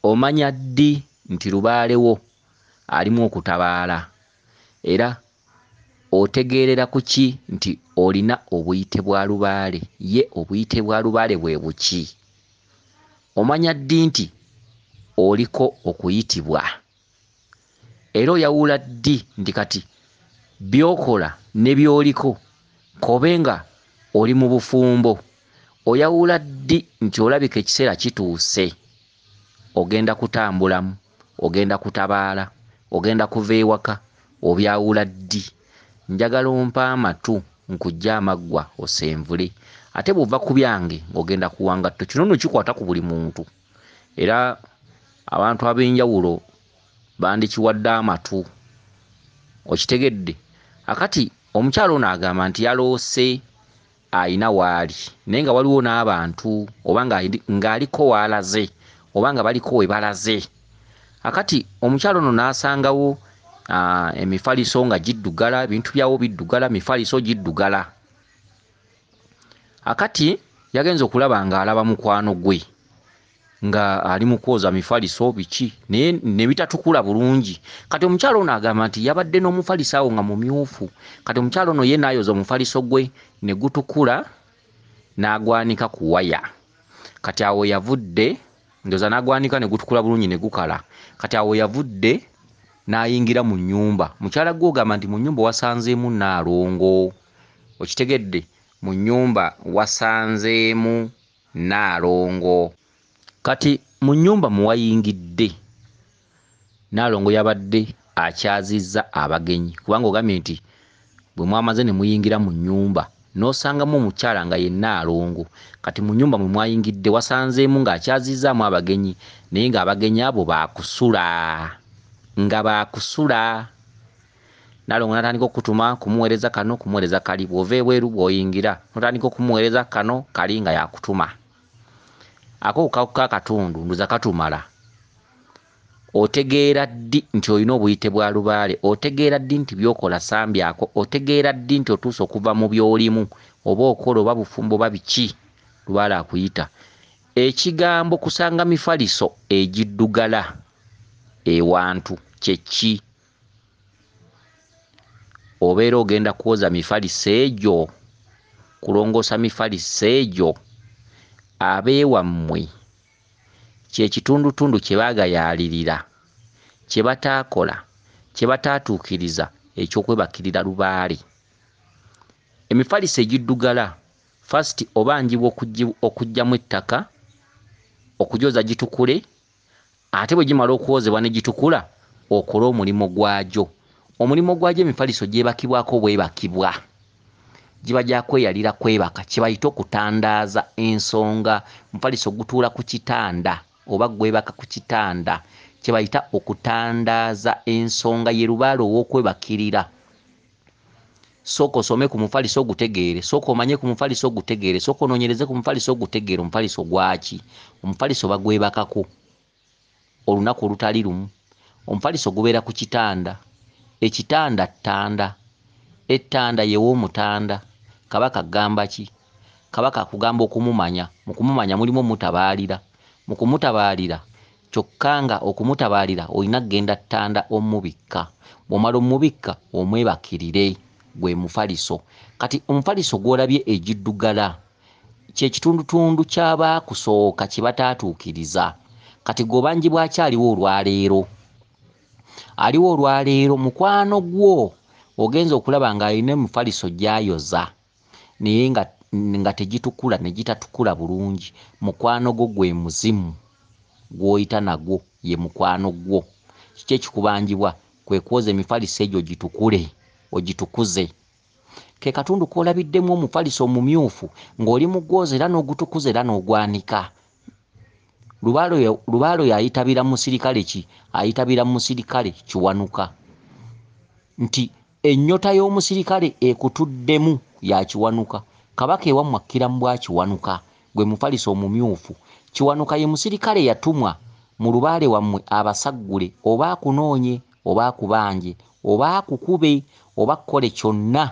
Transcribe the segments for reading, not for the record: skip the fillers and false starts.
omanya ddi nti lubaale wo alimu okutabaala era otegeerera ku ki nti olina obuyite bwa lubaale ye obuyite bwa lubaale bwe buki omanya ddi nti oliko okuyitibwa era oyawula ddi nti kati by'okola ne by'oliko kobe nga oli mu bufumbo oyawula ddi nti olabika ekiseera kituuse ogenda kutambulamu ogenda kutabaala ogenda kuva ewaka obyawula ddi njagala ompa amatu nkujja amaggwa osenvule ate bw'ova ku byange ng'ogenda kuwangatto kino nno kikwata ku buli muntu era abantu ab'enjawulo bandikiwadde amatu okitegedde akati omukyalo ono agamba nti yaloose ayina waali naye nga waliwo n'abantu oba ng'aliko waalaze oba nga baliko we balaze akati omukyalo ono n'asangawo emifaliso nga giddugala ebintu byawo biddugala mifaliso giddugala akati yagenza okulaba ng'alaba mukwano gwe nga ali mu kwoza mifaliso biki naye ne bitatukula bulungi kati omukyalo ono agamba nti yabadde n'omufaliso awo nga mumyufu kati omukyalo ono ye n'ayoza omufaliso gwe ne gutukula n'agwanika ku waya kati awo yavudde ndoza n'agwanika ne gutukula bulungi ne gukala kati awo yavudde n'ayingira mu nnyumba mukyala gwe ogamba nti mu nnyumba wasanzeemu Nnaalongo okitegedde mu nnyumba wasanzeemu Nnaalongo kati mu nnyumba muwayingidde Nnaalongo yabadde akyazizza abagenyi kubanga ogambye nti bwe mwamaze ne muyingira mu nnyumba n'osangamu omukyala nga ye Nnaalongo kati mu nnyumba mwe mwayingidde wasanzeemu ng'akyazizzaamu abagenyi naye ng'abagenyi abo baakusula Nnaalongo n'atandika okutuma kumuweereza kano kumuweereza kali bw'ova ebweru bw'oyingira n'otandika okumuweereza kano kali nga yakutuma ako katundu nduza katumala otegeera ddi nti olina obuyite bwa lubaale otegeera ddi nti by'okola sambyako otegeera ddi nti otuuse okuva mu by'olimu oba okola oba bufumbo oba biki lubaale akuyita ekigambo kusanga mifaliso egiddugala ewantu kye ki obeera ogenda kwoza mifaliso egyo kulongoosa mifaliso egyo abeewammwe kyekitundutundu kye baagayaalirira kye bataakola kye bataatuukiriza ekyokwebakirira lubaale emifaliso egiddugala fasiti obanjibwa okuggyamu ettaka okugyoza gitukule ate bwe gimala okwozebwa ne gitukula okole omulimo gwagyo omulimo gwagyo emifaliso gyebakibwako bwebakibwa giba gyakweyalira kwebaka kye bayita okutandaaza ensonga mufaliso gutuula ku kitanda oba gwebaka ku kitanda kye bayita okutandaaza ensonga ye lubaale ow'okwebakirira sooka osome ku mufaliso ogutegeere sooka omanye ku mufaliso ogutegeere sooka onoonyereze ku mufaliso ogutegeere omufaliso gwaki omufaliso bagwebakako olunaku olutali lumu omufaliso gubeera ku kitanda ekitanda ttanda ettanda yewoomutanda kabaka agamba ki kabaka akugamba okumumanya mu kumumanya mulimu omutabaalira mu kumutabaalira kyokka nga okumutabaalira olina kgenda ttanda omubikka bw'omala omubikka omwebakirire gwe mufaliso kati omufaliso gw'olabye egiddugala kyekitundutundu ky'abaakusooka kye bataatuukiriza kati g'obanjibwa akyaliwo olwaleero aliwo olwaleero mukwano gwo ogenza okulaba ng'alina emifaliso gy'ayoza naye nga tegitukula ne gitatukula bulungi mukwano gwo gwe muzimu gw'oyita nagwo ye mukwano gwo kiki ekikubanjibwa kwe kwoza emifaliso egyo gitukule ogitukuze ke katundu k'olabiddemu omufaliso omumyufu ng'oli mu gwoza era n'ogutukuza era n'ogwanika lubaalo yayitabira musirikale ki ayitabira musirikale kiwanuka nti ennyota y'omusirikale ekutuddemu ya kiwanuka kabaka ewammwe akkira mu bwa kiwanuka gwe mufaliso omumyufu kiwanuka ye musirikale yatumwa mu lubaale wammwe abasaggule oba akunoonye oba akubanje oba akukube oba kkole kyonna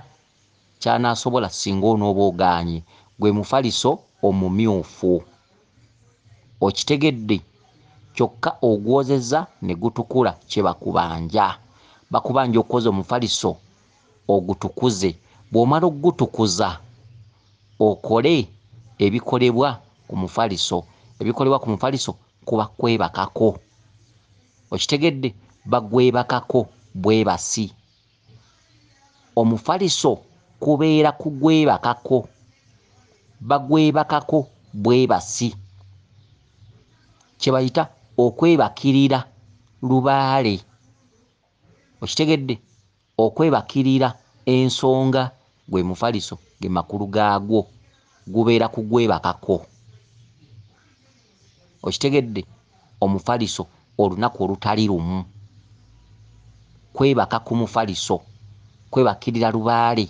ky'anaasobola singa onooba ogaanye gwe mufaliso omumyufu okitegedde kyokka ogwozeza ne gutukula kye bakubanja. Bakubanja okukoza omufaliso ogutukuze. Bw'omala ogutukuza okole ebikolebwa ku mufaliso. Ebikolebwa ku mufaliso kuba kwebakako. Okitegedde? Bagwebakako bwebasi. Omufaliso kubeera kugwebakako. Bagwebakako bwebasi. Kye bayita okwebakirira lubaale. Okitegedde? Okwebakirira ensonga gwe mufaliso ge makulu gaagwo gubeera kugwebakako. Okitegedde? Omufaliso olunaku olutali lumu. Kwebaka ku mufaliso. Kwebakirira lubaale.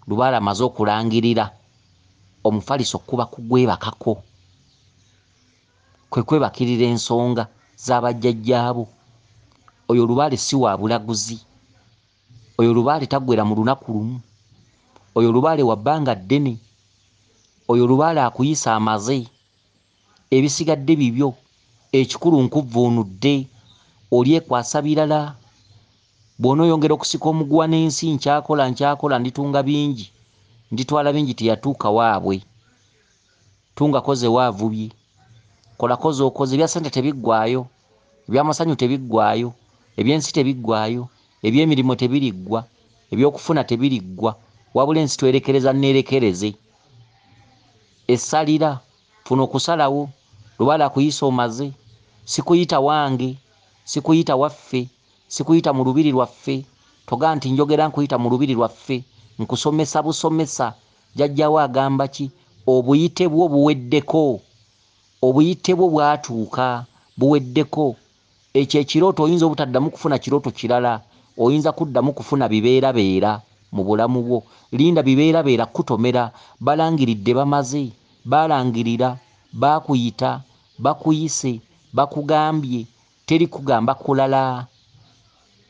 Lubaale amaze okulangirira. Omufaliso kuba kugwebakako. Kwe kwebakirira ensonga z'abajjajjaabo. Oyo lubaale si wa bulaguzi. Oyo lubaale taggwera mu lunaku lumu. Oyo lubaale wa bbanga ddene. Oyo lubaale akuyisa amaze. Ebisigadde bibyo. Ekikulu nkuvvuunudde. Olyekwasa birala. Bw'onooyongera okusika omuguwa n'ensi nkyakola nditunga bingi. Nditwala bingi teyatuuka waabwe. Tunga koze waavubye. Kola koze okoze. Ebya ssente tebiggwaayo. Ebyamasanyu tebiggwaayo. Ebyensi tebiggwaayo. Ebyemirimu tebiriggwa. Ebyokufuna tebiriggwa. Wabula ensi twerekereza neerekereze. Essalira. Funa okusalawo. Lubaale akuyisa omaze. Sikuyita wange. Sikuyita waffe. Sikuyita mu lubiri lwaffe. Toga nti njogera nkuyita mu lubiri lwaffe. Nkusomesa busomesa. Jjajjawo agamba ki? Obuyite bwo buweddeko. Obuyite bwo bwatuuka. Buweddeko. Ekyo ekirooto oyinza obutaddamu kufuna kirooto kirala. Oyinza kuddamu kufuna bibeerabeera mu bulamu bwo. Linda bibeerabeera kutomera. Balangiridde bamaze. Balangirira. Bakuyita. Bakuyise. Bakugambye. Teri kugamba kulala.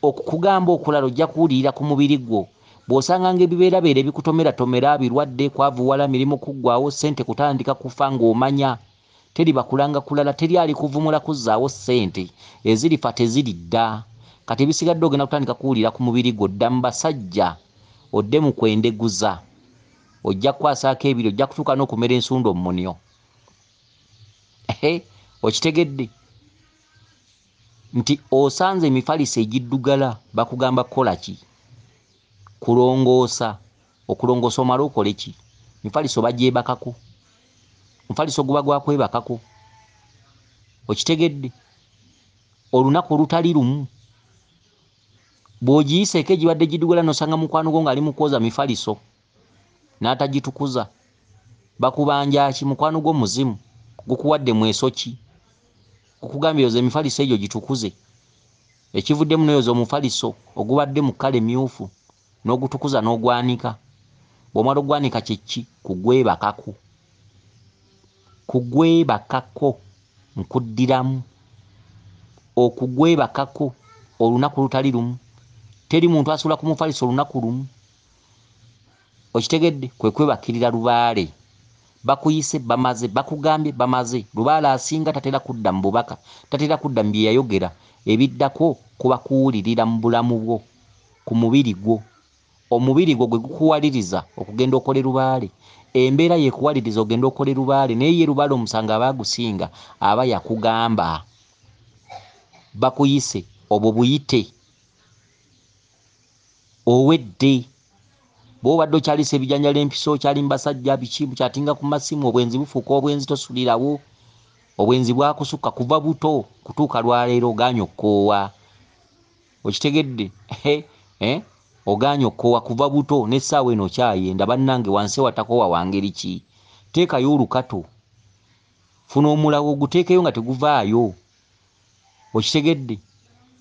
Okukugamba okulala ojja kuwulirira ku mubiri gwo. Bw'osanganga ebibeerabeera ebikutomeratomera, birwadde, kwavuwala, mirimu kuggwaawo, ssente kutandika kufa ng'omanya. Teri bakulanga kulala. Teri ali kuvumula kuzzaawo ssente. Ezirifa teziridda. Kati ebisigadde ogenda kutandika kuwulira ku mubiri gwo. Dda mu basajja. Odde mu kwendeguza. Ojja kukwasaako ebiri. Ojja kutuuka n'okumera ensundo mu munyo. Okitegedde? Nti osanze emifaliso egiddugala bakugamba kukola ki? Kulongoosa. Okulongoosa omala okole ki? Mifaliso bagyebakako. Mufaliso guba gwa kwebakako. Okitegedde? Olunaku olutali lumu. Bw'ogiyiseeko egibadde giddugala nosanga mukwano gwo ng'ali mu kwoza mifaliso n'atagitukuza. Bakubanja ki? Mukwano gwo muzimu. Gukuwadde mweso ki? Gukugambye yoza emifaliso egyo gitukuze. Ekivuddemu noyoza omufaliso ogubadde mu kkala emmyufu n'ogutukuza n'ogwanika. Bw'omala ogwanika kye ki? Kugwebakako. Kugwebakako. Nkuddiramu. Okugwebakako olunaku lutali lumu. Teri muntu asula ku mufaliso olunaku lumu. Okitegedde? Kwe kwebakirira lubaale. Bakuyise bamaze. Bakugambye bamaze. Lubaale asinga tatera kudda mu bubaka. Tatera kudda mu bye yayogera. Ebiddako kuba kuwulirira mu bulamu bwo. Ku mubiri gwo. Omubiri gwo gwe gukuwaliriza okugenda okole lubaale. Embeera yekuwaliriza ogenda okole lubaale. Naye ye lubaale omusanga abaagusinga aba yakugamba. Bakuyise. Obwo buyite. Owedde. Bw'obadde okyalisa ebijanjalo empiso, okyali mu basajja, biki bukyatinga ku masimu, obwenzi bufuuka obwenzi tosulirawo. Obwenzi bwakusukka kuva buto kutuuka lwaleero ogaanye okkoowa. Okitegedde? Ogaanye okkoowa kuva buto n'essaawa eno okyayenda. Bannange wansi watakoowa wangeri ki? Teekayo olukato. Funa omulawo oguteekeyo nga teguvaayo. Okitegedde?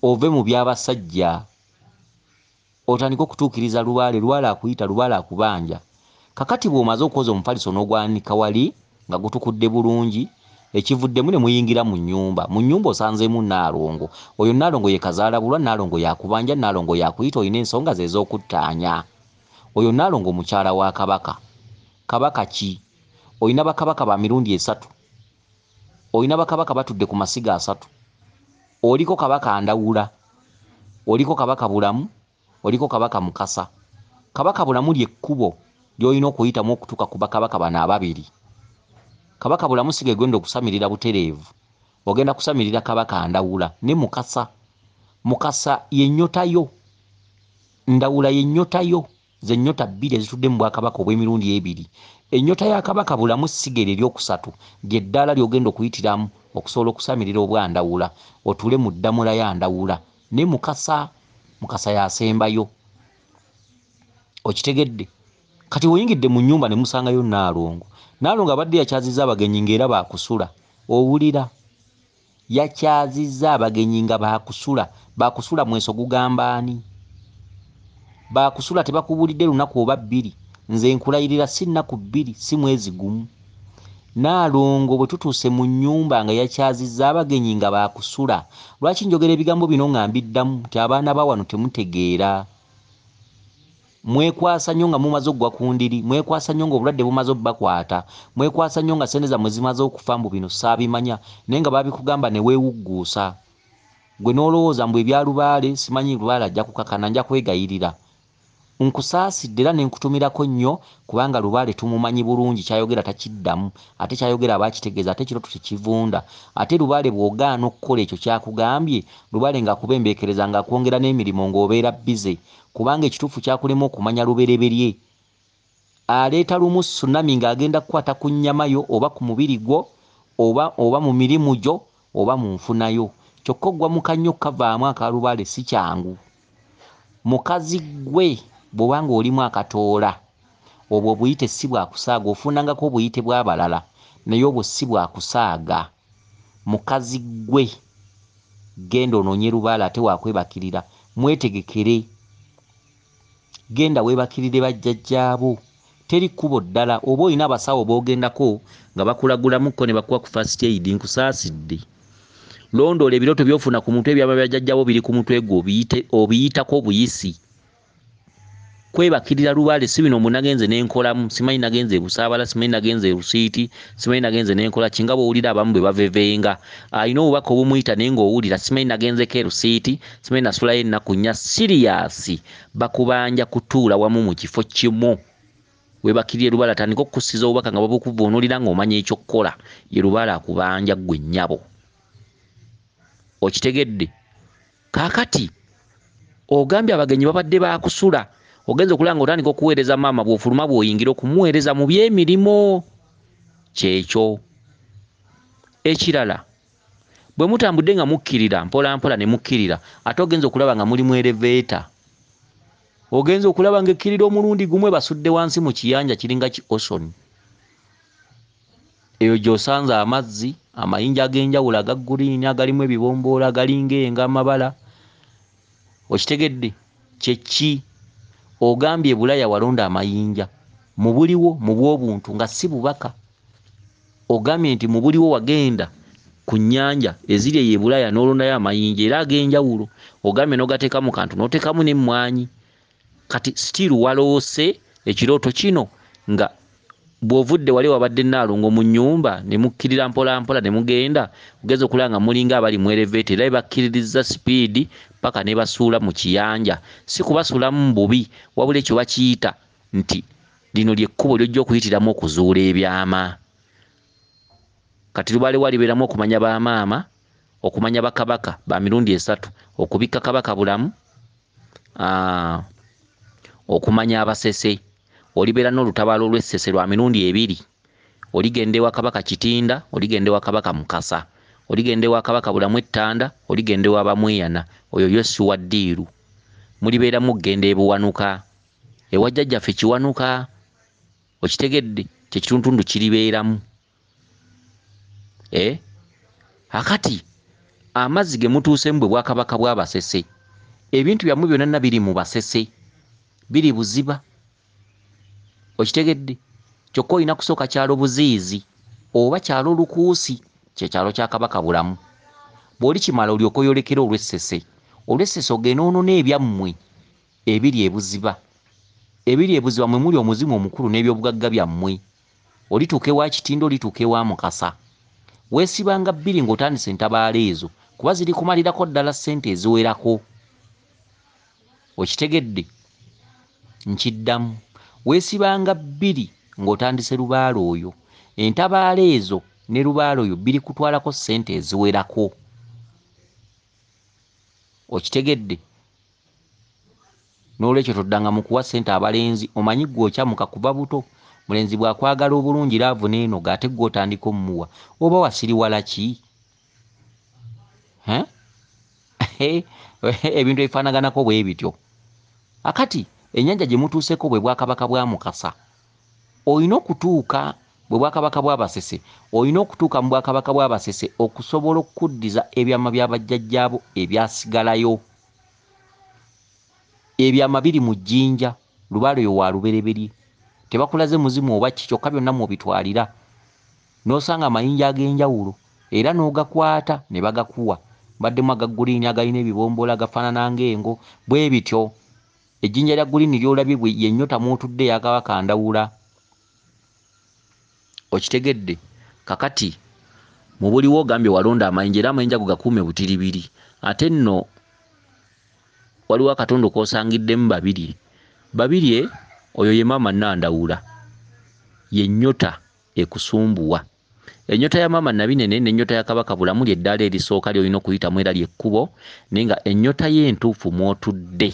Ove mu by'abasajja. Otandika okutuukiriza lubaale. Lubaale akuyita, lubaale akubanja. Kakati bw'omaze okwoza omufaliso n'ogwanika wali nga gutukudde bulungi, ekivuddemu ne muyingira mu nnyumba. Mu nnyumba osanzeemu Nnaalongo. Oyo Nnaalongo ye kazaalabulwa. Nnaalongo yakubanja. Nnaalongo yakuyita. Olina ensonga ze ez'okuttaanya. Oyo Nnaalongo mukyala wa Kabaka. Kabaka ki? Olina bakabaka ba mirundi esatu. olina bakabaka batudde ku masiga asatu. Oliko kabaka Ndawula, oliko kabaka Bulamu, oliko kabaka Mukasa. Kabaka Bulamu ly'ekkubo ly'olina okuyitamu okutuuka ku bakabaka bano ababiri. Kabaka Bulamu si gegenda okusamirira butereevu, ogenda kusamirira kabaka Ndawula ne Mukasa. Mukasa y'ennyotayo, Ndawula y'ennyotayo, ze nnyota bbiri ezitudde mu bwakabaka obw'emirundi ebiri. Ennyota ya kabaka Bulamu sigere eryokusatu ly'eddaala ly'ogenda okuyitiramu okusobola okusamirira obwa Ndawula, otuule mu ddamula ya Ndawula ne Mukasa. Mukasa yasembayo. Okitegedde? Kati oyingidde mu nnyumba ne musangayo Nnaalongo. Nnaalongo abadde yakyazizza abagenyi ng'era baakusula. Owulira? Yakyazizza abagenyi nga baakusula. Baakusula mweso gugamba ani? Baakusula tebakubulidde lunaku oba bbiri. Nze nkulayirira si nnaku bbiri, si mwezi gumu. Nnaalongo bwe tutuuse mu nnyumba nga yakyazizza abagenyi nga baakusula. Lwaki njogera ebigambo bino nga mbiddamu nti abaana ba wano temutegeera? Mwekwasa nnyo nga mumaze okugwa ku ndiri, mwekwasa nnyo nga obulwadde bumaze obbakwata, mwekwasa nnyo nga ssente zammwe zimaze okufa. Mbu bino saabimanya naye nga babikugamba ne weewugguusa. Gwe n'olowooza mbu ebya Lubaale simanyi Lubaale ajja kukakana, nja kwegayirira. Nkusaasidde era ne nkutumirako nnyo kubanga Lubaale tumumanyi bulungi, kyayogera takiddamu, ate kyayogera abaakitegeeza, ate kiroto tekivunda. Ate Lubaale bw'ogaana okukola ekyo kyakugambye, Lubaale ng'akubembeekereza ng'akwongera n'emirimu ng'obeera bize, kubanga ekituufu kyakulema okumanya lubereberye. Aleeta lumu tsunami ng'agenda kukwata ku nnyama yo oba ku mubiri gwo oba mu mirimu gyo oba mu nfunayo. Kyokka oggwa mu kannyo kavaamu aka Lubaale si kyangu. Mukazi gwe bw'obanga olimu akatoola, obwo obuyite si bwakusaaga, ofunangako obuyite bw'abalala naye obwo si bwakusaaga. Mukazi gwe genda onoonye Lubaale ate waakwebakirira. Mwetegekere, genda weebakirire bajjajjaabo. Teri kkubo ddala. Oba olina abasawo b'ogendako nga bakulagulamuko ne bakuwa ku first aid, nkusaasidde. Londoola ebirooto by'ofuna ku mutwe ebyaba bajjajjaabo biri ku mutwe gwo, obiyitako buyisi. Kwebakirira Lubaale si bino mbu nagenze n'enkolamu, simanyi nagenze e Busaabala, simanyi nagenze e Rusiiti, simanyi nagenze n'enkola ki, nga bw'owulira abamu bwe bavevenga. Alina obubaka obumuyita naye ng'owulira simanyi nagenzeko e Rusiiti, simanyi nasulayo ennaku nnya. Siriyasi bakubanja kutuula wamu mu kifo kimu. Weebakirire Lubaale atandika okukussiza obubaka nga babukuvuunulira ng'omanya ekyokkola. Ye Lubaale akubanja ggwe nnyabo. Okitegedde? Kaakati ogambye abagenyi babadde baakusula, ogenza okulaba ng'otandika okuweereza maama bw'ofuluma bw'oyingira okumuweereza mu by'emirimo. Kyekyo. Ekirala, bwe mutambudde nga mukkirira mpola mpola ne mukkirira, ate ogenza okulaba nga muli mu elevator. Ogenza okulaba ng'ekkirira omulundi gumu basudde wansi mu kiyanja kiringa ki ocean. Eyo gy'osanze amazzi, amayinja ag'enjawulo aga green agalimu ebibomboola agalinga enga amabala. Okitegedde? Kyeki? Ogambye Bulaya walonda amayinja. Mu buliwo mu bw'obuntu nga si bubaka. Ogambye nti mu buliwo wagenda ku nnyanja eziri eyo e Bulaya n'olondayo amayinja era ag'enjawulo. Ogambye n'ogateeka mu kantu n'oteekamu n'emmwanyi. Kati still waloose ekirooto kino nga bw'ovudde wali wabadde Nnaalongo mu nnyumba ne mukkirira mpola mpola ne mugenda, ogenza okulaba nga mulinga abali mu elevator era bakkiririzza sipiidi paka ne basuula mu kiyanja. Si kubasuulamu bubi, wabula ekyo bakiyita nti lino ly'ekkubo ly'ojja okuyitiramu okuzuula ebyama. Kati Lubaale walibeeramu okumanya bamaama, okumanya bakabaka ba mirundi esatu, okubikka Kabaka Bulamu, okumanya abasese. Olibeera n'olutabaalo olw'essese lwa mirundi ebiri. Oligenda ewa Kabaka Kitinda, oligenda ewa Kabaka Mukasa, oligenda ewa Kabaka Bulamu Ettanda, oligenda ewa Bamweyana, oyo Yesu wa Ddiiru. Mulibeeramu okugenda e Buwanuka, ewa jjajjaffe Kiwanuka. Okitegedde? Kye kituntundu kiribeeramu. Akati amazzi ge mutuusemu bwe Bwakabaka bw'Abasese, ebintu byammwe byonna biri mu Basese, biri Buziba. Okitegedde? Kyokka olina kusooka kyalo Buziizi oba kyalo Lukuusi, kye kyalo kya Kabaka Bulamu. Bw'oli kimala olyoka oyolekera olw'Essese. Olw'Essese ogenda onoona ebyammwe ebiri e Buziba. Ebiri e Buziba mwe muli omuzimu omukulu n'ebyobugagga byammwe. Olituuka ewa Kitinda, olituuka ewa Mukasa. weesibanga bbiri ng'otandise entabaalo ezo kuba ziri kumalirako ddala ssente eziwerako. Okitegedde? Nkiddamu, weesibanga bbiri ng'otandise lubaale oyo, entabaalo ezo ne lubaale oyo biri kutwalako ssente eziwerako. Okitegedde? N'olwekyo toddanga mu kuwa ssente abalenzi, omanyi ggwe okyamuka kuba buto. Mulenzi bw'akwagala obulungi laavu neenoga ate ggwe otandika omumuwa, oba wasiriwala ki? Ebintu ebifaanaganako bwe bityo. Akati ennyanja gye mutuuseko bwe Bwakabaka bwa Mukasa, olina okutuuka bwe Bwakabaka bw'Abasese, olina okutuuka mu Bwakabaka bw'Abasese okusobola okuddiza ebyama bya bajjajjaabo ebyasigalayo. Ebyama biri mu jjinja, lubaale oyo wa lubereberye. Tebakulaze muzimu oba ki, kyokka byonna mw'obitwalira. N'osanga amayinja ag'enjawulo era n'ogakwata ne bagakuwa. Baddemu aga guliini agalina ebibomboola agafaanana ng'engo, bwe bityo. Ejjinja lya guliini ly'olabye bwe yennyota mw'otudde yakabaka Ndawula. Okitegedde? Kakati mu buliwo ogambye walonda amayinja era amayinja go gakuume butiribiri. Ate nno waliwo akatondo k'osangiddemu babiri oyo ye maama Nandawula, ye nnyota ekusumbuwa. Ennyota ya maama Nabinene n'ennyota ya Kabaka Bulamu ly'eddaala erisooka ly'olina okuyitamu era ly'ekkubo, naye nga ennyota ye entuufu mw'otudde,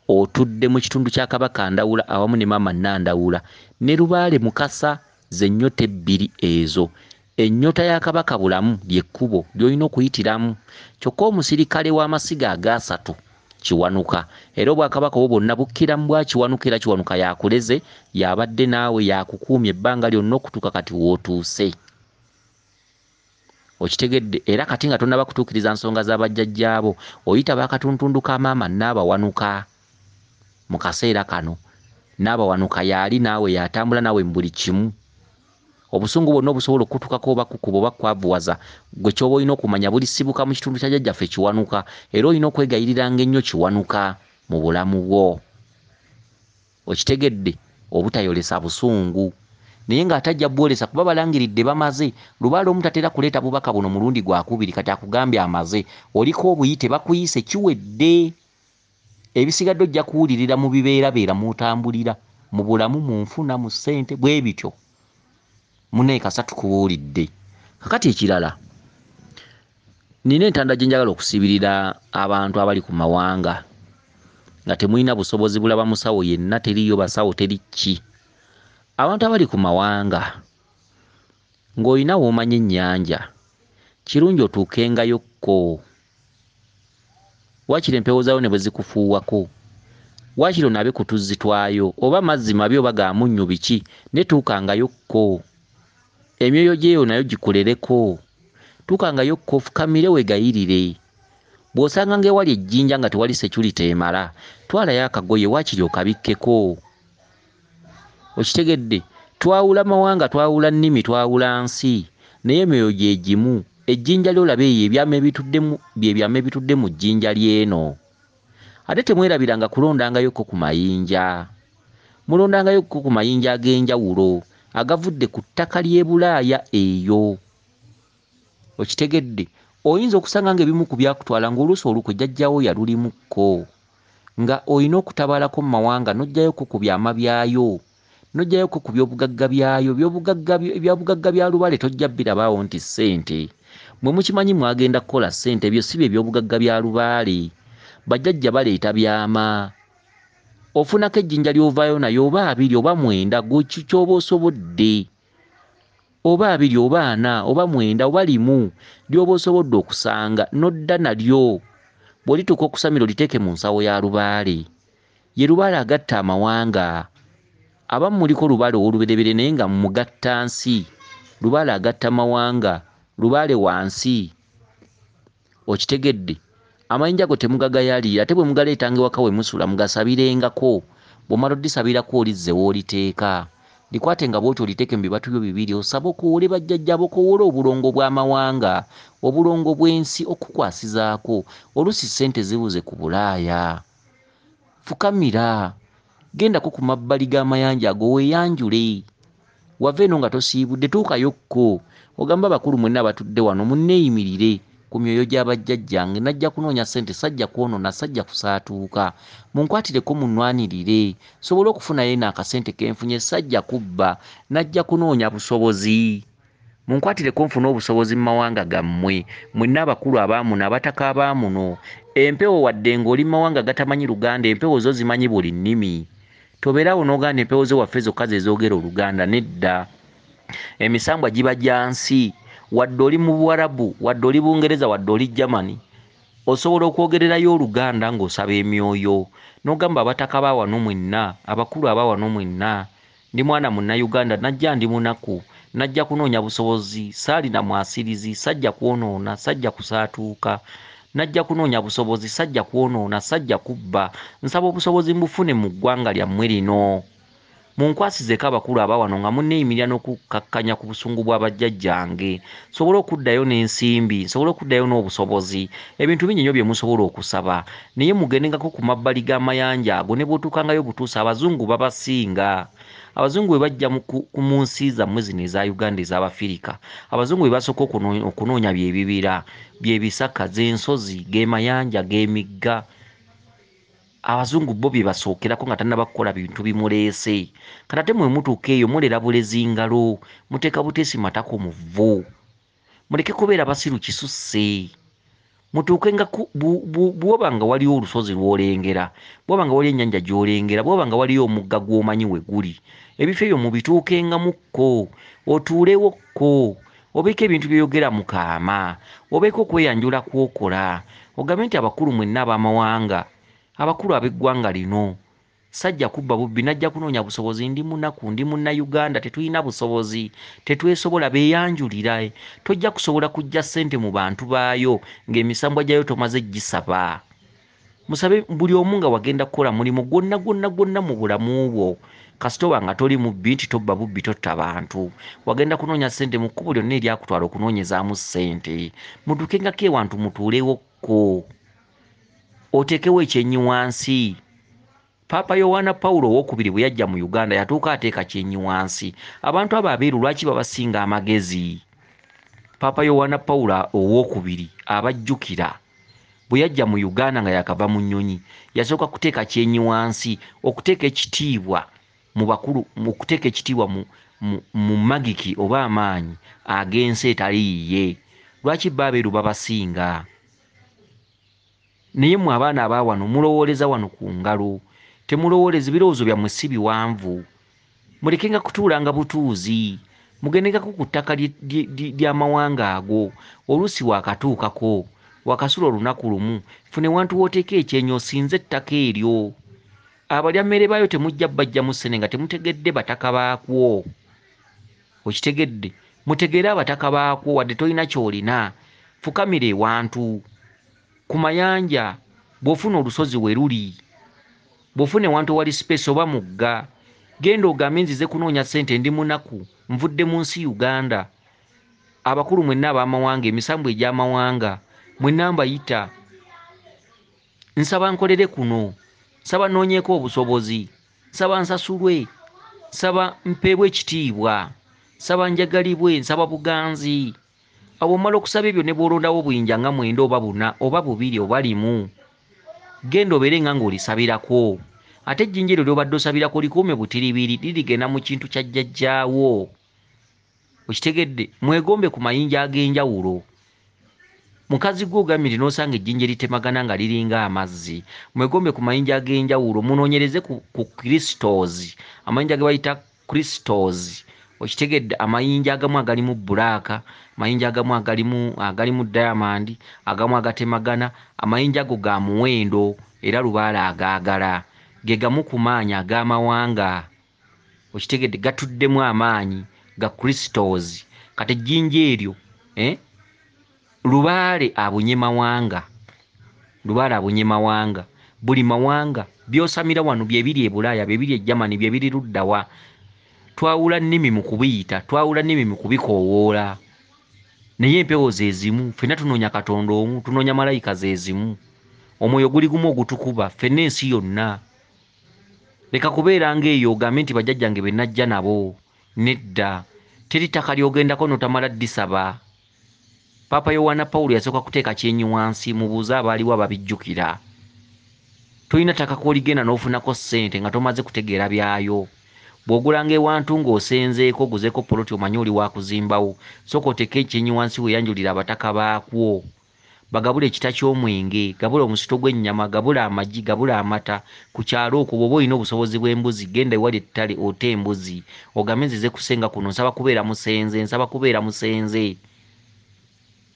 otudde mu kitundu kya Kabaka Ndawula awamu ne maama Nandawula ne Lubaale Mukasa, ze nnyota ebbiri ezo. Ennyota ya Kabaka Bulamu ly'ekkubo ly'olina okuyitiramu, kyokka omusirikale w'amasiga agasatu Kiwanuka, era Obwakabaka obwo bwonna bukkira mu bwa Kiwanuka, era Kiwanuka yakuleze, yabadde naawe yakukuumya ebbanga lyonna okutuuka kati w'otuuse. Okitegedde? Era kati nga tonnaba kutuukiriza nsonga z'abajjajjaabo, oyita bakatuntundu ka maama Naabawanuka. Mu kaseera kano Naabawanuka yaali naawe yatambula naawe mu buli kimu. Obusungu bwonna obusobola okutuukako oba kukuba oba kwavuwaza, gwe ky'oba olina okumanya buli sibuka mu kitundu kya jjajjaffe Kiwanuka, era olina okwegayiriranga ennyo Kiwanuka mu bulamu bwo. Okitegedde? Obutayolesa busungu. Naye ng'atajja bwolesa kuba balangiridde bamaze. Lubaale omu tateera kuleeta bubaka buno mulundi gwakubiri kati akugambye amaze. Oliko obuyite bakuyise kiwedde. Ebisigadde ojja kuwulirira mu bibeerabeera mw'otambulira, mu bulamu, mu nfuna, mu ssente, bwe bityo. Munne kasatu kubuulidde. Kakati ekirala, nina entanda gye njagala okusibirira abantu abali ku mawanga nga temulina busobozi bulaba musawo yenna, teriyo basawo, teri ki. Abantu abali ku mawanga ng'olina w'omanya ennyanja, kirungi otuukengayokko. Waakiri empewo zaayo ne bwe zikufuuwako, waakiri onabe ku tuzzi twayo, oba mazzi mabi oba ga munnyo biki, ne tuukangayokko. Emyoyo gyeyo nayo gikolereko. Tuukangayokko, ofukamire wegayirire. Bw'osanga ng'ewali ejjinja nga tewali security emala, twalayo akagoye waakiri okabikkeko. Okitegedde? Twawula mawanga, twawula nnimi, twawula nsi, naye emyoyo gye gimu. Ejjinja ly'olaba eyo ebyama ebituddemu by'ebyama ebitudde mu jjinja ly'eno. Ate temwerabiranga kulondangayokko ku mayinja. Mulondangayokko ku mayinja ag'enjawulo agavudde ku ttaka ly'e Bulaaya eyo. Okitegedde? Oyinza okusanga ng'ebimu ku byakutwala ng'oluusi olukwe jjajjaawo yalulimukko, nga olina okutabaalako mu mawanga n'ojjayokko ku byama byayo, n'ojjayokko ku by'obugagga byayo. Ebyobugagga bya Lubaale tojja birabaawo nti ssente. Mwe mukimanyi mwagenda kukola ssente, ebyo si bye by'obugagga bya Lubaale. Bajjajja baleeta byama. Ofunako ejjinja ly'ovaayo nayo oba abiri oba mwenda, gwe ky'oba osobodde. Oba abiri oba ana oba mwenda oba limu ly'oba osobodde okusanga n'odda nalyo. Bw'olituuka okusamira oliteeke mu nsawo ya Lubaale. Ye Lubaale agatta amawanga. Abamu muliko Lubaale ow'olubereberye naye nga mugatta nsi. Lubaale agatta mawanga. Lubaale wansi. Okitegedde? Amayinja go temugagayalira, ate bwe mugaleetanga ewaka we musula mugasabirengako. Bw'omala oddisabirako olizze w'oliteeka. Likwate nga bw'oti oliteeke mu bibatu byo bibiri, osabe okoowole bajjajjaabo, okoowole obulongo bw'amawanga, obulongo bw'ensi okukwasizaako. Oluusi ssente zibuze ku Bulaaya. Fukamira. Gendako ku mabbali g'amayanja ago weeyanjule. Wava eno nga tosiibudde, tuukayokko. ogamba abakulu mwenna batudde wano munneeyimirire ku myoyo gy'abajjajjange najja kunoonya ssente sajja kwonoona sajja kusaatuuka munkwatireko munnwanirire sobole okufunayo n'akasente kenfunye sajja kubba najja kunoonya busobozi munkwatireko nfune obusobozi mu mawanga gammwe mwenna abakulu abaamuno abataka abaamuno empewo wadde ng'oli mu mawanga gatamanyi Luganda empewo zo zimanyi buli nnimi tobeeraawo n'oganda empewo ze waffe zokka ze zoogera Oluganda nedda emisambwa giba gya nsi wadde oli mu Buwarabu wadde oli Bungereza wadde oli Germany osobola okwogererayo Oluganda ng'osaba emyoyo n'ogamba abataka ba wano mwenna abakulu aba wano mwenna ndi mwana munnayuganda najja ndi munaku najja kunoonya busobozi saalina mwasirizi sajja kwonoona sajja kusaatuuka najja kunoonya busobozi sajja kwonoona sajja kubba nsaba obusobozi mbufune mu ggwanga lyammwe lino munkwasizeko abakulu aba wano nga munneeyimirira n'okukakkanya ku busungu bw'abajjajjange sobola okuddayo n'ensimbi sobola okuddayo n'obusobozi ebintu bingi nnyo bye musobola okusaba naye mugendengako ku mabbali g'amayanja ago ne bw'otuukangayo butuusa abazungu babasinga abazungu bwe bajja mu nsi zammwe zino eza Uganda ez'Abafirika abazungu bwe basooka okunoonya by'ebibira by'ebisaka z'ensozi g'emayanja g'emigga abazungu bo bye basookerako nga tannaba kukola bintu bimuleese kati ate mwe mutuuka eyo mulera bulezi ngalo muteeka buteesi matako mu vvu muleke kubeera basiru kisusse mutuuke nga bw'oba nga waliyo olusozi lw'olengera bw'oba nga waliyo ennyanja gy'olengera bw'oba nga waliyo omugga gw'omanyi we guli ebifo ebyo mubituukengamukko otuulewokko obeeko ebintu by'oyogera mu kaama obeeko okweyanjula kw'okola ogambe nti abakulu mwenna ab'amawanga abakulu ab'eggwanga lino sajja kubba bubbi najja kunoonya busobozi ndi munaku ndi munnayuganda tetulina busobozi tetwesobola beeyanjulira tojja kusobola kujja ssente mu bantu baayo ng'emisambwa gyayo tomaze gisaba musabe buli omu nga wagenda kukola mulimu gwonna mu bulamu bwo kasitoba nga toli mubbi nti tobba bubbi totta bantu wagenda kunoonya ssente mu kkubo lyonna eryakutwala okunoonyezaamu ssente mutukengako ewantu mutuulewokko oteekewo ekyenyi wansi Papa Yohana Paulo II bwe yajja mu Uganda yatuuka ateeka kyenyi wansi abantu abo abeeru lwaki babasinga amagezi Papa Yohana Paulo II abajjukira bwe yajja mu Uganda nga yakava mu nnyonyi yasooka kuteeka kyenyi wansi okuteeka ekitiibwa mu bakulu okuteeka ekitiibwa mu magiki oba amaanyi ag'ensi etaliiye lwaki baabeeru babasinga naye mwe abaana aba wano mulowooleza wano ku ngalo temulowooleza ebirowoozo byammwe si biwanvu mulekenga kutuulanga butuuzi mugendengako ku ttaka ly'amawanga ago oluusi waakatuukako wakasula olunaku lumu fune wantu wooteeka ekyenyi osinze ettaka eryo abalya mmere baayo temujja bajjamu ssene nga temutegedde bataka baakwo okitegedde mutegeere abataka baakwo wadde tolina ky'olina fukamira ewantu ku mayanja bw'ofuna olusozi we luli bw'ofuna ewantu wali space oba mugga genda ogambe nzize kunoonya ssente ndi munaku nvudde mu nsi Uganda abakulu mwenna ab'amawanga emisambwa egy'amawanga mwenna mbayita nsaba nkolere kuno nsaba nnoonyeeko obusobozi nsaba nsasulwe nsaba mpeebwe ekitiibwa nsaba njagalibwe nsaba buganzi abo mmala okusaba ebyo ne bw'olondawo buyinja nga 9 oba 4 oba 2 oba 1 genda obeere nga ng'olisabirako ate ejjinja eryo ly'obadde osabirako likuume butiribiri lirigenda mu kintu kya jjajjaawo okitegedde mwegombe ku mayinja ag'enjawulo mukazi gwe ogambye n'osanga ejjinja eritemagana nga liringa amazzi mwegombe ku mayinja ag'enjawulo munoonyereze ku crystals amayinja ge bayita crystals okitegedde amayinja agamu agalimu bbulaaka amayinja agamu agalimu diamond agamu agatemagana amayinja ago ga muwendo era lubaala agaagala ge gamu ku maanyi ag'amawanga okitegedde gatuddemu amaanyi ga crystals kati ejjinja eryo lubaale abunye mawanga buli mawanga byosamira wano byebiri e Bulaaya byebiri e Germany byebiri luddawa twawula nnimi mu kubiyita twawula nnimi mu kubikoowoola naye empewo ze zimu ffenna tunoonya Katonda omu tunoonya malayika ze zimu omwoyo guli gumu ogutukuba ffenna ensi yonna leka kubeera ng'eyo ogambe nti bajjajjange be najja nabo nedda teri ttaka lyogendako notamala ddisaba. Papa Yohana Paulo yasooka kuteeka kyenyi wansi mubuuze abaaliwo ababijjukira. Tolina ttaka k'oligenda n'ofunako ssente nga tomaze kutegeera byayo. Bw'ogulanga ewantu ng'osenzeeko oguzeeko poloti omanye oli wa kuzimbawo, sooka oteeke ekyenyi wansi weeyanjulira abataka baakwo. Bagabula ekita ky'omwenge, gabula omusito gw'ennyama, gabula amagi, gabula amata. Ku kyalo okwo bw'oba olina obusobozi bw'embuzi, genda ewali ettale ote embuzi. Ogambe nzize kusenga kuno, nsaba kubeera musenze, nsaba kubeera musenze.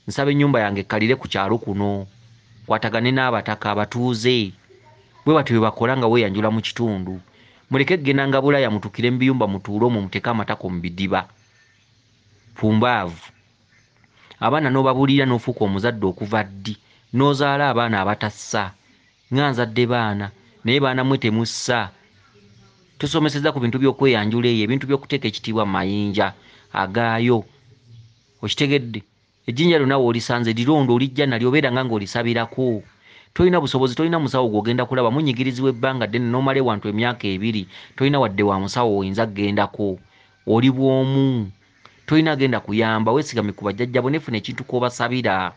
Nsaba ennyumba yange ekkalire ku kyalo kuno. Kwatagane n'abataka abatuuze. Bwe batyo bwe bakola nga weeyanjula mu kitundu. Muleke kgenda nga bulaya mutukire mu biyumba mutuule omwo muteeke amatako mu bidiba. Pumbaavu. Abaana n'obabuulira n'ofuuka omuzadde okuva ddi, n'ozaala abaana abatassa. Nga nzadde baana, naye baana mmwe temussa. Tusomeseza ku bintu by'okweyanjula eyo, ebintu by'okuteeka ekitiibwa mu mayinja agaayo. Okitegedde? Ejjinja lyonna w'olisanze lirondo olijja nalyo obeera nga ng'olisabirako. Tolina busobozi, tolina musawo gw'ogenda kulaba, munyigirizibwa ebbanga ddene n'omala ewantu emyaka 2, tolina wadde wa musawo oyinza kgendako. Oli bw'omu. Tolina genda kuyamba, weesigame ku bajjajja bo nefuna ekintu k'obasabira.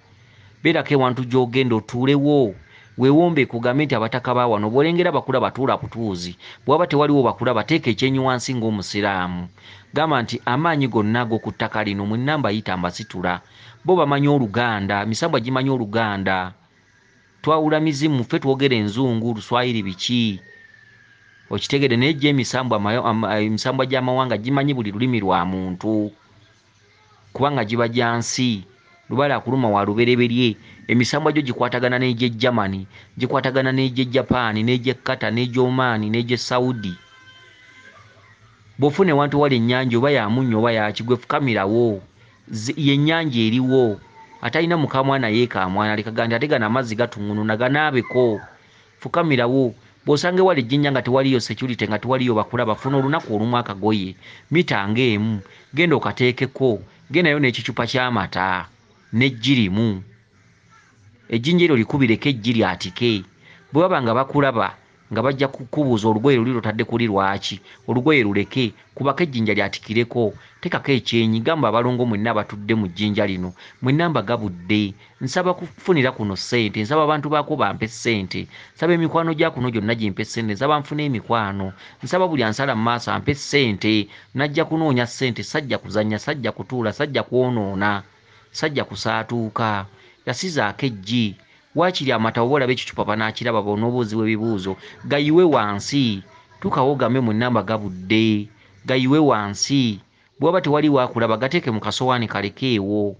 Beerako ewantu gy'ogenda otuulewo. Weewombe kugambe nti abataka ba wano bw'olengera bakula batuula butuuzi. Bw'aba tewaliwo bakula bateeka ekyenyi wansi ng'omusiraamu. Gamba nti amaanyi gonna ag'oku ttaka lino mu nnamba yita mbasitula. Bo bamanyi Oluganda, emisambwa gimanyi Oluganda. Twawula mizimu, ffe twogera enzungu, Luswayiri biki. Okitegedde naye gye emisambwa gy'amawanga gimanyi buli lulimi lwa muntu. Kubanga giba gya nsi. Lubala akuluma wa lubereberye. Emisambwa gyo gikwatagana n'egy'e Germany, gikwatagana n'egy'e Japan, n'egy'e Qatar, n'egy'e Oman, n'egy'e Saudi. Bw'ofuna ewantu wali ennyanja oba ya munnyo oba ya kigwe, fukamirawo. Yennyanja eriwo. Atalina mukamwana yeekamwana lekaga nti ate gano amazzi gatuŋŋununa ganaabeko. Fukamirawo. Bw'osanga ewali ejjinja nga tewaliyo security, nga tewaliyo bakula, bafuna olunaku olumu akagoye mita ng'emu, genda okateekeko. Gendayo n'ekicupa ky'amata n'eggi limu. Ejjinja eryo likubireko eggi lyatike. Bwe baba nga bakulaba nga bajja kukubuuza olugoye luli lutadde kuli lwaki, olugoye luleke, kubako ejjinja lyatikireko. Tekako ekyenyi, gamba abalongo mwenna batudde mu jjinja lino, mwenna mbagabudde. Nsaba kufunira kuno ssente, nsaba abantu baako bampe ssente, nsaba emikwano gya kuno gyonna gimpe ssente, nsaba nfune emikwano, nsaba buli ansala mu maaso ampe ssente. Najja kunoonya ssente, sajja kuzannya, sajja kutuula, sajja kwonoona, sajja kusaatuuka. Yasizaako eggi. Waakiri amata oba olaba ekicupa banaakiraba bonoobuuziwa ebibuuzo. Gayiwe wansi. Tukawo gambe mwenna mbagabudde. Gayiwe wansi. Bw'oba tewali waakulaba gateeke mu kasowaani kalekeewo.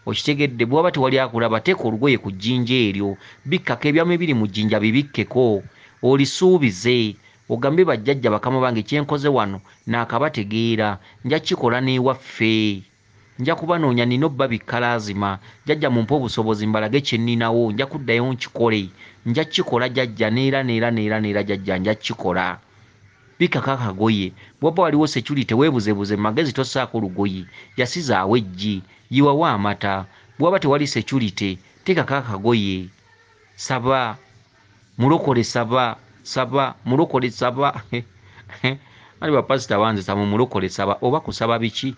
Okitegedde? Bw'oba tewali akulaba teeka olugoye ku jjinja eryo. Bikkako ebyamu ebiri mu jjinja bibikkeko. Olisuubize. Ogambe bajjajja bakama bange kyenkoze wano naakabategeera. Nja kikola n'ewaffe. Nja kubanoonya nina obbabikka laazima. Jjajja mumpe obusobozi mbalage kye nninawo. Nja kuddayo nkikole. Nja kikola jjajja neera jjajja nja kikola. Bikkako akagoye. Bw'oba waliwo security weebuzebuze mu magezi tossaako lugoye. Yasizaawo eggi. Yiwawo amata. Bw'oba tewali security teekako akagoye. Saba. Mulokole saba. Saba. Mulokole saba. Ali bapasita banze saba mulokole saba. Oba kusaba biki?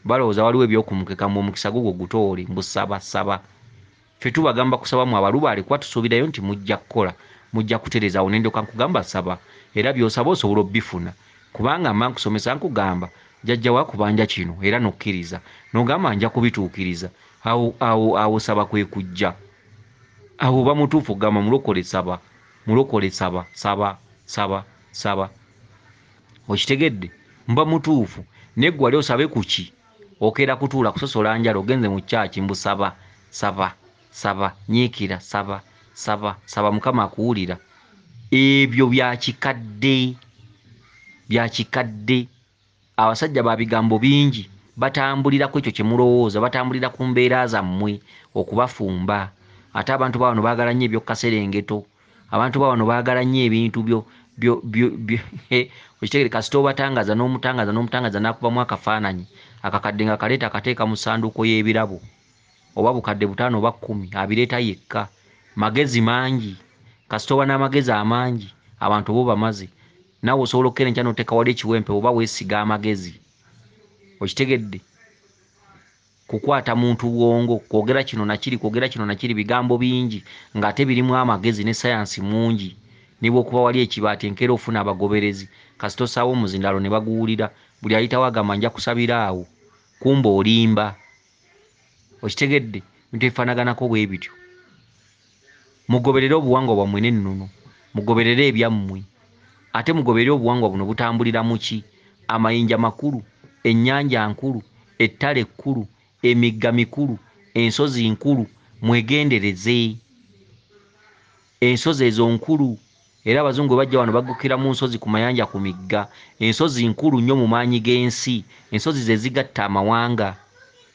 Balowooza waliwo ebyokumukeka mu omukisa gugwo gutoole mbusaba saba. Ffe tubagamba kusaba mu abalubaale kuba tusuubirayo nti mujja kukola, mujja kutereeza awo nendoka nkugamba saba. Era by'osaba osobola obbifuna. Kubanga mma nkusomesa nkugamba jjajja wakubanja kino era n'okkiriza. N'ogamba nja kubituukiriza. Awo saba kwe kujja. Awo oba mutuufu ogamba mulokole saba. Mulokole saba. Saba. Saba. Saba. Okitegedde? Mba mutuufu. Neggwe wali osabe ku ki? Okeera kutuula kusosola njala ogenze mu kyaki mbusaba. Saba. Saba. Nyiikira. Saba. Saba. Saba Mukama akuwulira. Ebyo bya kikadde. Bya kikadde. Abasajja ba bigambo bingi batambulira ku ekyo kye mulowooza, batambulira ku mbeera zammwe okubafumba. Ate abantu ba wano baagala nnyo ebyokkaserengeto. Abantu ba wano baagala nnyo ebintu okitegere kasita obatangaza n'omutangaza n'akubamu akafaananyi akakadde nga kaleeta akateeka mu ssanduuko y'ebirabo oba bukadde 5 oba 10 abireeta yekka. Magezi mangi. Kasita oba n'amagezi amangi abantu bo bamaze. Naawe osobola okukera enkya n'oteeka wali ekiwempe oba weesiga amagezi. okitegedde kukwata muntu bwongo kwogera kino nakiri bigambo bingi ng'ate birimu amagezi ne sayansi mungi niba okuba wali ekibaati enkeera ofuna abagoberezi kasito saawo omuzindalo ne baguwulira buli ayitawo agamba nja kusabira awo kumba olimba okitegedde bintu ebifaanaganako bwe bityo mugoberere obuwangwa bwammwe n'ennono mugoberere ebyammwe ate mugoberere obuwangwa buno butambulira mu ki amayinja makulu ennyanja nkulu ettale ekkulu emigga mikulu ensozi nkulu mwegendereze ensozi ezo nkulu era abazungu bajja wano baggukira mu nsozi ku mayanja ku migga ensozi nkulu nnyo mu maanyi g'ensi ensozi ze zigatta amawanga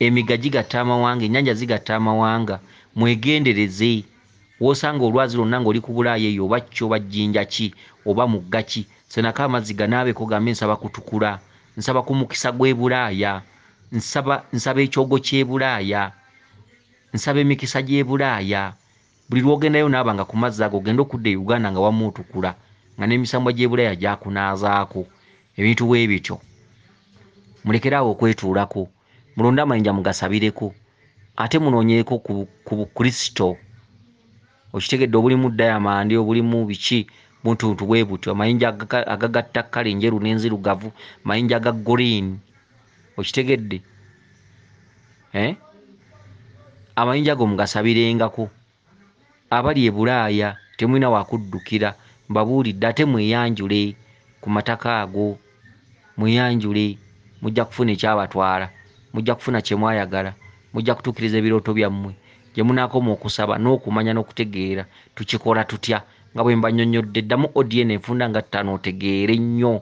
emigga gigatta amawanga ennyanja zigatta amawanga mwegendereze wosanga olwazi lwonna ng'oli ku Bulaaya eyo oba kyo oba jjinja ki oba mugga ki senako amazzi ganaabeko gambe nsaba kutukula nsaba ku mukisa gw'e Bulaaya nsaba ekyogo ky'e Bulaaya nsaba emikisa gy'e Bulaaya buli lwogendayo naaba nga ku mazzi ago ogenda okudda e Uganda nga wamuutukula nga n'emisambwa gy'e Bulaaya gyakunaazaako ebintu bwe bityo mulekeraawo okwetuulako mulonde amayinja mugasabireko ate munoonyeeko ku Bukristo okitegedde obulimu dayamandi obulimu biki buntuntu bwe butyo amayinja agagatta kkala enjeru n'enzirugavu mayinja aga green okitegedde amayinja ago mugasabirengako abali e Bulaaya temulina wakuddukira mbabuulidde ate mweyanjule ku mataka ago mweyanjule mujja kufuna ekyabatwala mujja kufuna kye mwayagala mujja kutuukiriza ebirooto byammwe gye munaakoma okusaba n'okumanya n'okutegeera tukikola tutya nga bwe mbannyonnyodde ddamu ODN enfunda nga 5 otegeere nnyo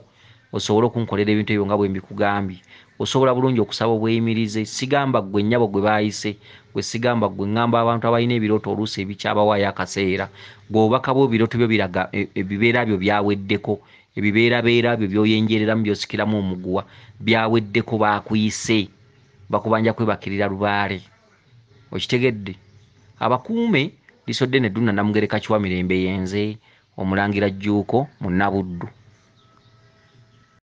osobole okunkolera ebintu ebyo nga bwe mbikugambye osobola bulungi okusaba obweyimirize sigamba ggwe nnyabo gwe baayise gwe sigamba ggwe ŋŋamba abantu abalina ebirooto oluusi ebikyabawaayo akaseera bw'obubaka bw'ebirooto byo biraga ebibeera byo byaweddeko ebibeerabeera byo by'oyenjereramu by'osikiramu omuguwa byaweddeko baakuyise bakubanja kwebakirira lubaale okitegedde abakuume Lisodde ne Dduna Namugereka Kiwamirembe yenze Omulangira Jjuuko mu Nnabuddu.